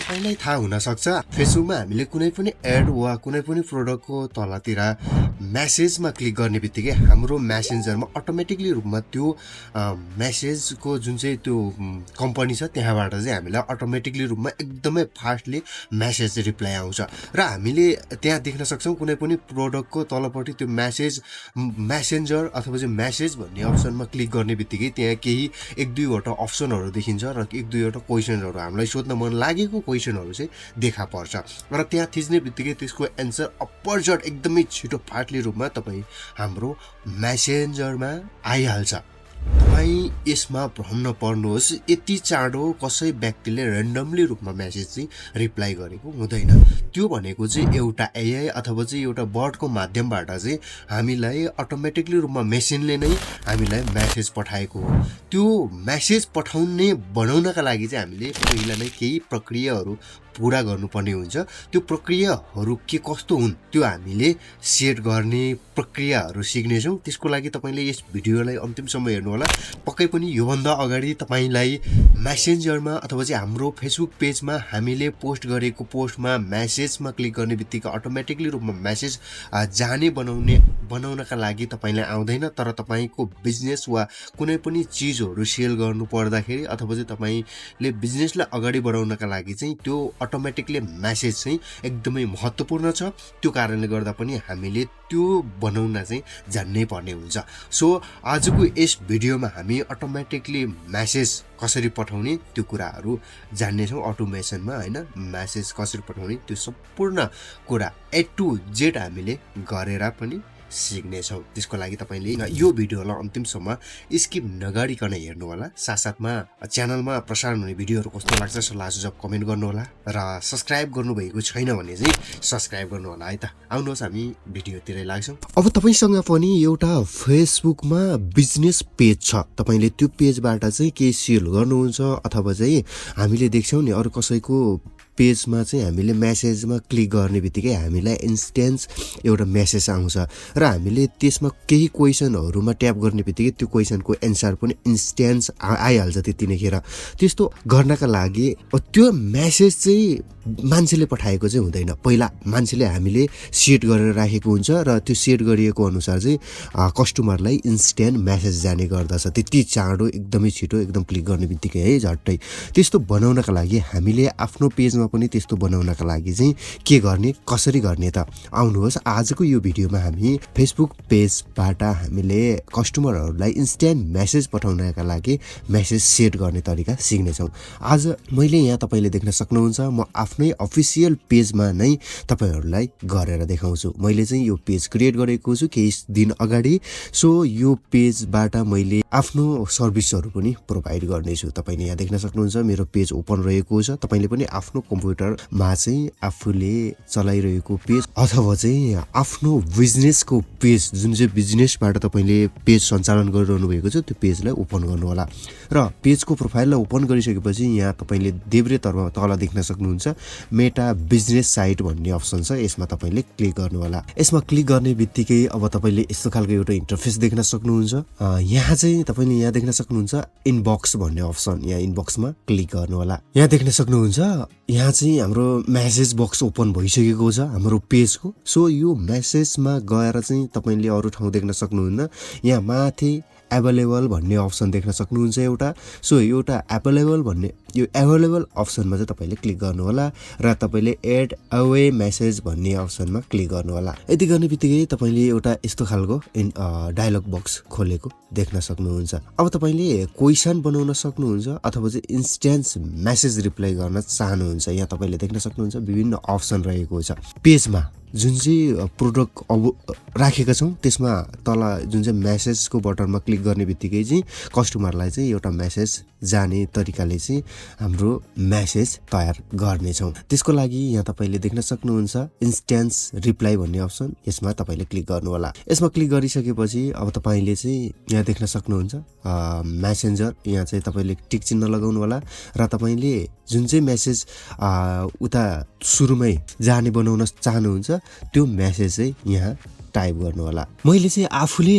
तपाईलाई थाहा हुन सक्छ फेसबुकमा हामीले कुनै पनि एड वा कुनै पनि प्रोडक्टको तलतिर मेसेजमा क्लिक गर्ने बित्तिकै हाम्रो मेसेन्जरमा अटोमेटिकली रूपमा त्यो मेसेजको जुन चाहिँ त्यो कम्पनी छ त्यहाँबाट चाहिँ हामीलाई अटोमेटिकली रूपमा एकदमै फास्टली मेसेज रिप्लाई आउँछ र हामीले त्यहाँ देख्न सक्छौं कुनै पनि प्रोडक्टको तलपट्टि त्यो मेसेन्जर अथवा चाहिँ मेसेज भन्ने अप्सनमा क्लिक गर्ने बित्तिकै त्यहाँ केही एक दुईवटा अप्सनहरू देखिन्छ र एक दुईवटा क्वेशनहरू हामीलाई सोध्न मन लागेको क्वेशनहरू चाहिँ देखा पर्छ र त्यहाँ थिच्ने बित्तिकै त्यसको एन्सर अपरजट एकदमै छिटो फाट्ले रूपमा तपाईँ हाम्रो मेसेन्जरमा आइहाल्छ। तपाईँ यसमा भ्रम नपर्नुहोस्, यति चाँडो कसै व्यक्तिले र्यान्डमली रूपमा मेसेज चाहिँ रिप्लाई गरेको हुँदैन। त्यो भनेको चाहिँ एउटा एआई अथवा चाहिँ एउटा बटको माध्यमबाट चाहिँ हामीलाई अटोमेटिकली रूपमा मेसिनले नै हामीलाई मेसेज पठाएको हो। त्यो मेसेज पठाउने बनाउनका लागि चाहिँ हामीले पहिला नै केही प्रक्रियाहरू पूरा गर्नुपर्ने हुन्छ। त्यो प्रक्रियाहरू के कस्तो हुन् त्यो हामीले सेट गर्ने प्रक्रियाहरू सिक्नेछौँ। त्यसको लागि तपाईले यस भिडियोलाई अन्तिमसम्म हेर्नु होला। पक्कै पनि योभन्दा अगाडि तपाईलाई मेसेन्जरमा अथवा चाहिँ हाम्रो फेसबुक पेजमा हामीले पोस्ट गरेको पोस्टमा मेसेजमा क्लिक गर्ने बित्तिकै अटोमेटिकली रूपमा मेसेज जाने बनाउनका लागि तपाईलाई आउँदैन, तर तपाईको बिजनेस वा कुनै पनि चीजहरू सेल गर्नु पर्दाखेरि अथवा चाहिँ तपाईले बिजनेसलाई अगाडि बढाउनका लागि चाहिँ त्यो अटोमेटिकली मेसेज चाहिँ एकदमै महत्त्वपूर्ण छ। त्यो कारणले गर्दा पनि हामीले त्यो बनाउन चाहिँ जान्नै पर्ने हुन्छ। सो आजको यस भिडियोमा हामी अटोमेटिकली मेसेज कसरी पठाउने त्यो कुराहरू जान्नेछौँ। अटोमेसनमा हैन मेसेज कसरी पठाउने त्यो सम्पूर्ण कुरा A to Z हामीले गरेर पनि सिक्नेछौँ। त्यसको लागि तपाईले यो भिडियोलाई अन्तिमसम्म स्किप नगरिकन हेर्नु होला। साथसाथमा च्यानलमा प्रसारण हुने भिडियोहरू कस्तो लाग्छ सल्लाह सुझाव कमेन्ट गर्नु होला र सब्स्क्राइब गर्नुभएको छैन भने चाहिँ सब्स्क्राइब गर्नु होला है त। आउनुहोस् हामी भिडियोतिरै लाग्छौँ। अब तपाईसँग पनि एउटा फेसबुकमा बिजनेस पेज छ, तपाईले त्यो पेजबाट चाहिँ केही सेल गर्नुहुन्छ अथवा चाहिँ हामीले देख्छौँ नि अरु कसैको पेजमा चाहिँ हामीले मेसेजमा क्लिक गर्ने बित्तिकै हामीलाई इन्स्ट्यान्स एउटा मेसेज आउँछ र हामीले त्यसमा केही क्वेशनहरूमा ट्याप गर्ने बित्तिकै त्यो क्वेशनको एन्सर पनि इन्स्ट्यान्स आइहाल्छ। त्यतिखेर त्यस्तो गर्नका लागि त्यो मेसेज चाहिँ मान्छेले पठाएको चाहिँ हुँदैन। पहिला मान्छेले हामीले सेट गरेर राखेको हुन्छ र त्यो सेट गरिएको अनुसार चाहिँ कस्टमरलाई इन्स्ट्यान्ट मेसेज जाने गर्दछ। त्यति चाँडो एकदमै छिटो एकदम क्लिक गर्ने बित्तिकै है झट्टै। त्यस्तो बनाउनका लागि हामीले आफ्नो पेजमा पनि त्यस्तो बनाउनका लागि चाहिँ के गर्ने कसरी गर्ने त आउनुहोस् आजको यो भिडियोमा हामी फेसबुक पेजबाट हामीले कस्टमरहरूलाई इन्स्ट्यान्ट मेसेज पठाउनका लागि मेसेज सेट गर्ने तरिका सिक्नेछौँ। आज मैले यहाँ तपाईले देख्न सक्नुहुन्छ म आफ्नै अफिसियल पेजमा नै तपाईहरूलाई गरेर देखाउँछु। मैले चाहिँ यो पेज क्रिएट गरेको छु केही दिन अगाडि। सो यो पेजबाट मैले आफ्नो सर्भिसहरू पनि प्रोभाइड गर्नेछु। तपाईले यहाँ देख्न सक्नुहुन्छ मेरो पेज ओपन रहेको छ। तपाईले पनि आफ्नो कम्प्युटरमा चाहिँ आफूले चलाइरहेको पेज अथवा चाहिँ आफ्नो बिजनेसको पेज जुन चाहिँ बिजनेसबाट तपाईले पेज सञ्चालन गरिरहनु भएको छ त्यो पेजलाई ओपन गर्नु होला र पेजको प्रोफाइललाई ओपन गरिसकेपछि यहाँ तपाईले देब्रेतर्फ तल देख्न सक्नुहुन्छ मेटा बिजनेस साइट भन्ने अप्सन छ। यसमा तपाईले क्लिक गर्नु होला। यसमा क्लिक गर्ने बित्तिकै अब तपाईले यस्तो खालको एउटा इन्टरफेस देख्न सक्नुहुन्छ। यहाँ चाहिँ तपाईले यहाँ देख्न सक्नुहुन्छ इनबक्स भन्ने अप्सन, यहाँ इनबक्समा क्लिक गर्नु होला। यहाँ देख्न सक्नुहुन्छ यहाँ चाहिँ हाम्रो मेसेज बक्स ओपन भइसकेको छ हाम्रो पेजको। सो यो मेसेजमा गएर चाहिँ तपाईले अरु ठाउँ देख्न सक्नुहुन्न। यहाँ माथि एभाइलेबल भन्ने अप्सन देख्न सक्नुहुन्छ एउटा। सो एउटा एभाइलेबल भन्ने यो एभाइलेबल अप्सनमा चाहिँ तपाईले क्लिक गर्नु होला र तपाईले एड अवे मेसेज भन्ने अप्सनमा क्लिक गर्नु होला। यति गर्ने बित्तिकै तपाईले एउटा यस्तो खालको डायलग बक्स खोलेको देख्न सक्नुहुन्छ। अब तपाईले क्वेशन बनाउन सक्नुहुन्छ अथवा चाहिँ इन्स्ट्यान्स मेसेज रिप्लाई गर्न चाहनुहुन्छ। यहाँ तपाईले देख्न सक्नुहुन्छ विभिन्न अप्सन रहेको छ। पेजमा जुन चाहिँ प्रोडक्ट अब राखेका छौँ त्यसमा तल जुन चाहिँ मेसेजको बटनमा क्लिक गर्ने बित्तिकै चाहिँ कस्टमरलाई चाहिँ एउटा मेसेज जाने तरिकाले चाहिँ हाम्रो मेसेज तयार गर्नेछौँ। त्यसको लागि यहाँ तपाईले देख्न सक्नुहुन्छ इन्स्ट्यान्स रिप्लाई भन्ने अप्सन, यसमा तपाईले क्लिक गर्नु होला। यसमा क्लिक गरिसकेपछि अब तपाईले चाहिँ यहाँ देख्न सक्नुहुन्छ मेसेन्जर, यहाँ चाहिँ तपाईले टिक चिन्ह लगाउनु होला र तपाईले जुन चाहिँ मेसेज उता सुरुमै जाने बनाउन चाहनुहुन्छ त्यो मेसेज चाहिँ यहाँ टाइप गर्नु होला। मैले चाहिँ आफूले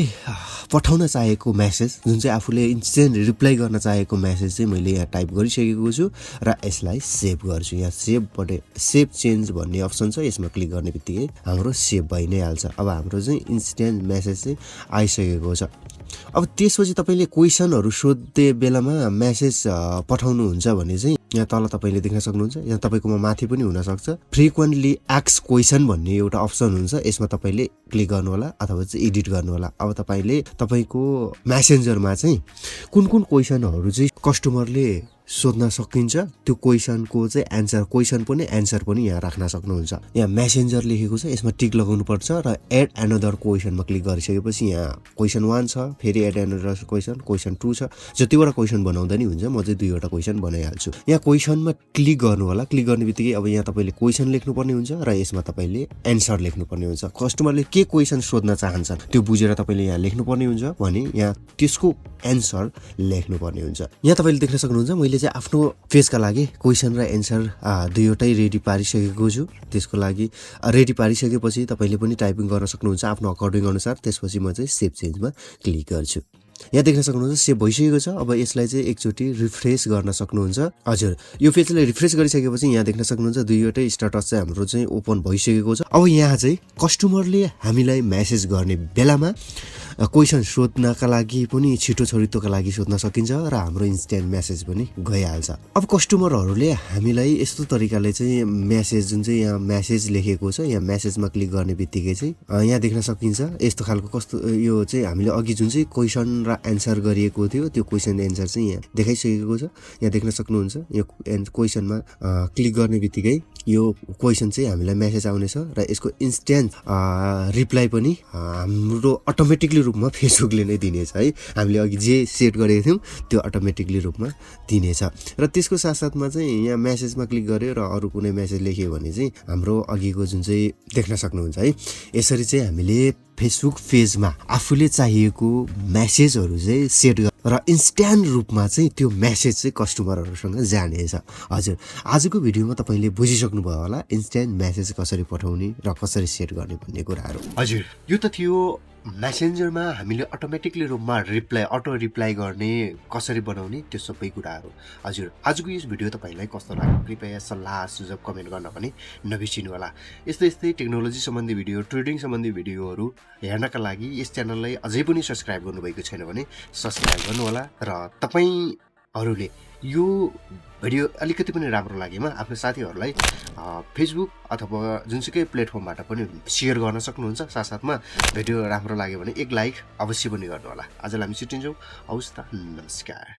पठाउन चाहेको मेसेज जुन चाहिँ आफूले इन्स्टेन्ट रिप्लाई गर्न चाहेको मेसेज चाहिँ मैले यहाँ टाइप गरिसकेको छु र यसलाई सेभ गर्छु। यहाँ सेभ चेन्ज भन्ने अप्सन छ, यसमा क्लिक गर्ने बित्तिकै हाम्रो सेभ भइ नै हाल्छ। अब हाम्रो चाहिँ इन्स्टेन्ट मेसेज चाहिँ आइसकेको छ। अब त्यसपछि तपाईँले क्वेसनहरू सोध्ने बेलामा मेसेज पठाउनुहुन्छ भने चाहिँ यहाँ तल तपाईँले देख्न सक्नुहुन्छ, यहाँ तपाईँकोमा माथि पनि हुनसक्छ फ्रिक्वेन्टली आस्क्ड क्वेसन भन्ने एउटा अप्सन हुन्छ, यसमा तपाईँले क्लिक गर्नु होला अथवा चाहिँ एडिट गर्नु होला। अब तपाईँले तपाईँको मेसेन्जरमा चाहिँ कुन क्वेसनहरू चाहिँ कस्टमरले सोध्न सकिन्छ त्यो क्वेसनको चाहिँ एन्सर, क्वेसन पनि एन्सर पनि यहाँ राख्न सक्नुहुन्छ। यहाँ मेसेन्जर लेखेको छ, यसमा टिक लगाउनु पर्छ र एड एनदर क्वेसनमा क्लिक गरिसकेपछि यहाँ क्वेसन 1 छ, फेरि एड एनदर क्वेसन 2 छ। जतिवटा क्वेसन बनाउँदा नि हुन्छ, म चाहिँ 2वटा क्वेसन बनाइहाल्छु। यहाँ क्वेसनमा क्लिक गर्नु होला। क्लिक गर्ने बित्तिकै अब यहाँ तपाईँले क्वेसन लेख्नुपर्ने हुन्छ र यसमा तपाईँले एन्सर लेख्नुपर्ने हुन्छ। कस्टमरले के क्वेसन सोध्न चाहन्छन् त्यो बुझेर तपाईँले यहाँ लेख्नुपर्ने हुन्छ भने यहाँ त्यसको एन्सर लेख्नुपर्ने हुन्छ। यहाँ तपाईँले देख्न सक्नुहुन्छ मैले चाहिँ आफ्नो पेजका लागि क्वेसन र एन्सर दुईवटै रेडी पारिसकेको छु। त्यसको लागि रेडी पारिसकेपछि तपाईँले पनि टाइपिङ गर्न सक्नुहुन्छ आफ्नो अकर्डिङ अनुसार। त्यसपछि म चाहिँ सेभ चेन्जमा क्लिक गर्छु। यहाँ देख्न सक्नुहुन्छ सेभ भइसकेको छ। अब यसलाई चाहिँ एकचोटि रिफ्रेस गर्न सक्नुहुन्छ। हजुर, यो पेजलाई रिफ्रेस गरिसकेपछि यहाँ देख्न सक्नुहुन्छ दुईवटै स्ट्याटस चाहिँ हाम्रो चाहिँ ओपन भइसकेको छ। अब यहाँ चाहिँ कस्टमरले हामीलाई मेसेज गर्ने बेलामा क्वेसन सोध्नका लागि पनि छिटोका लागि सोध्न सकिन्छ र हाम्रो इन्स्ट्यान्ट मेसेज पनि गइहाल्छ। अब कस्टमरहरूले हामीलाई यस्तो तरिकाले चाहिँ मेसेज जुन चाहिँ यहाँ मेसेज लेखेको छ, यहाँ मेसेजमा क्लिक गर्ने बित्तिकै चाहिँ यहाँ देख्न सकिन्छ यस्तो खालको कस्तो यो चाहिँ हामीले अघि जुन चाहिँ क्वेसन र एन्सर गरिएको थियो त्यो क्वेसन एन्सर चाहिँ यहाँ देखाइसकेको छ। यहाँ देख्न सक्नुहुन्छ यो क्वेसनमा क्लिक गर्ने बित्तिकै यो क्वेसन चाहिँ हामीलाई मेसेज आउनेछ र यसको इन्स्ट्यान्ट रिप्लाई पनि हाम्रो अटोमेटिकली रूपमा फेसबुकले नै दिनेछ है। हामीले अघि जे सेट गरेको थियौँ त्यो अटोमेटिकली रूपमा दिनेछ। र त्यसको साथसाथमा चाहिँ यहाँ मेसेजमा क्लिक गर्यो र अरू कुनै मेसेज लेख्यो भने चाहिँ हाम्रो अघिको जुन चाहिँ देख्न सक्नुहुन्छ है, यसरी चाहिँ हामीले फेसबुक पेजमा आफूले चाहिएको मेसेजहरू चाहिँ सेट र इन्स्ट्यान्ट रूपमा चाहिँ त्यो मेसेज चाहिँ कस्टमरहरूसँग जानेछ। हजुर, आजको भिडियोमा तपाईँले बुझिसक्नुभयो होला इन्स्ट्यान्ट मेसेज कसरी पठाउने र कसरी सेट गर्ने भन्ने कुराहरू। हजुर, यो त थियो मेसेन्जरमा हामीले अटोमेटिकली रूपमा अटो रिप्लाई गर्ने कसरी बनाउने त्यो सबै कुराहरू। हजुर, आजको यस भिडियो तपाईँलाई कस्तो लाग्यो कृपया सल्लाह सुझाव कमेन्ट गर्न पनि नबिर्सिनु होला। यस्तै टेक्नोलोजी सम्बन्धी भिडियो, ट्रेडिङ सम्बन्धी भिडियोहरू हेर्नका लागि यस च्यानललाई अझै पनि सब्सक्राइब गर्नुभएको छैन भने सब्सक्राइब गर्नुहोला र तपाईँहरूले यो भिडियो अलिकति पनि राम्रो लागेमा आफ्नो साथीहरूलाई फेसबुक अथवा जुनसुकै प्लेटफर्मबाट पनि सेयर गर्न सक्नुहुन्छ। साथसाथमा भिडियो राम्रो लाग्यो भने एक लाइक अवश्य पनि गर्नुहोला। आजलाई हामी छुट्टिन्छौँ। हवस् त, नमस्कार।